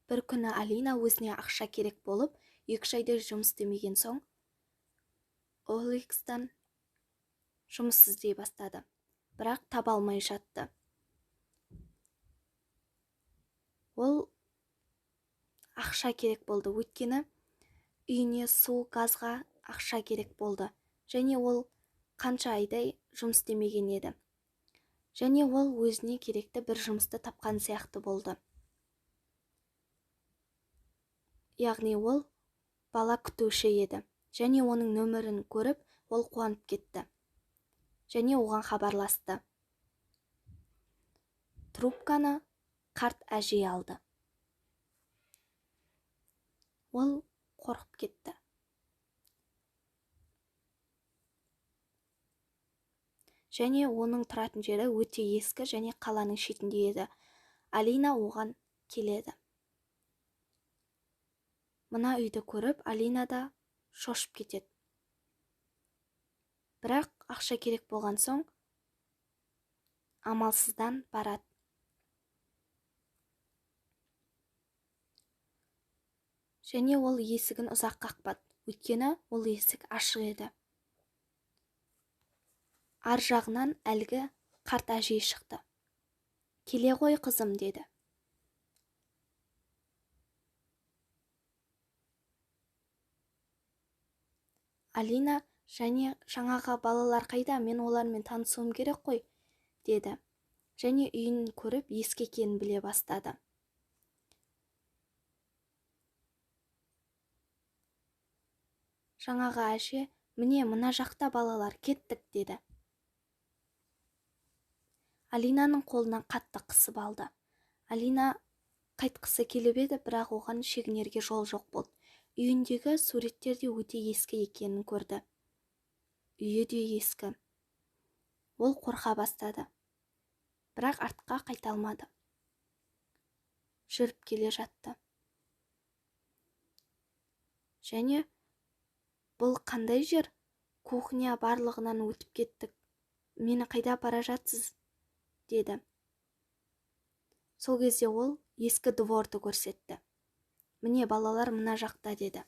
бір күні Алина өзіне ақша керек болып, 2 айда жұмыс істемеген соң, OLX-тан жұмыс іздей бастады, бірақ таба алмай жатты. Ол ақша керек болды, өйткені үйіне су, газға ақша керек болды. Және ол қанша айдай жұмыс істемеген еді. Және ол өзіне керекті бір жұмысты тапқан сияқты болды. Яғни ол бала күтуші еді. Және оның нөмірін көріп, ол қуанып кетті. Және оған хабарласты. Трубканы қарт әже алды. Ол қорқып кетті. Және оның тұратын жері өте ескі және қаланың шетінде еді. Алина оған келеді. Мына үйді көріп, Алина да шошып кетеді. Бірақ ақша керек болған соң, амалсыздан барады. Және ол есігін ұзақ қақпады, өйткені ол есік ашық еді. Ар жағынан әлгі қарт әже шықты. Келе ғой қызым, деді. Алина, және жаңаға балалар қайда, мен олармен танысуым керек қой, деді. Және үйін көріп, ескі екенін біле бастады. Жаңаға әже, міне мына жақта балалар, кеттік, деді. Алинаның қолынан қатты қысып алды. Алина қайтқысы келіп еді, бірақ оған шегінерге жол жоқ болды. Үйіндегі суреттер де өте ескі екенін көрді. Үйі де ескі. Ол қорқа бастады. Бірақ артқа қайта алмады. Жүріп келе жатты. Және бұл қандай жер? Кухня барлығынан өтіп кеттік. Мені қайда бара жатсыз? Деді. Сол кезде ол ескі дворды көрсетті. Міне балалар мына жақта, деді.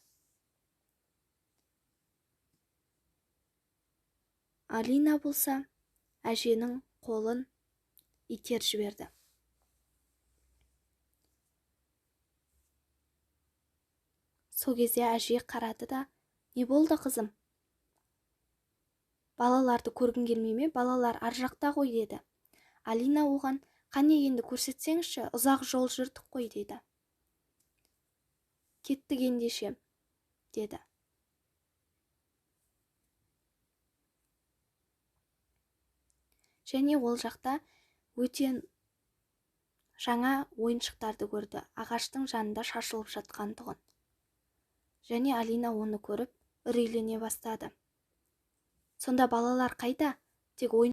Алина болса, әженің қолын итер жіберді. Сол кезде әже қарады да, не болды қызым? Балаларды көргің келмей ме? Балалар ар жақта ғой, деді. Алина оған, қане енді көрсетсеңізші, ұзақ жол жүрдік қой, деді. Кеттік ендеше, деді. Және ол жақта өте жаңа ойыншықтарды көрді, ағаштың жанында шашылып жатқандығын. Және Алина оны көріп, үрейлене бастады. Сонда балалар қайда? Тек ойын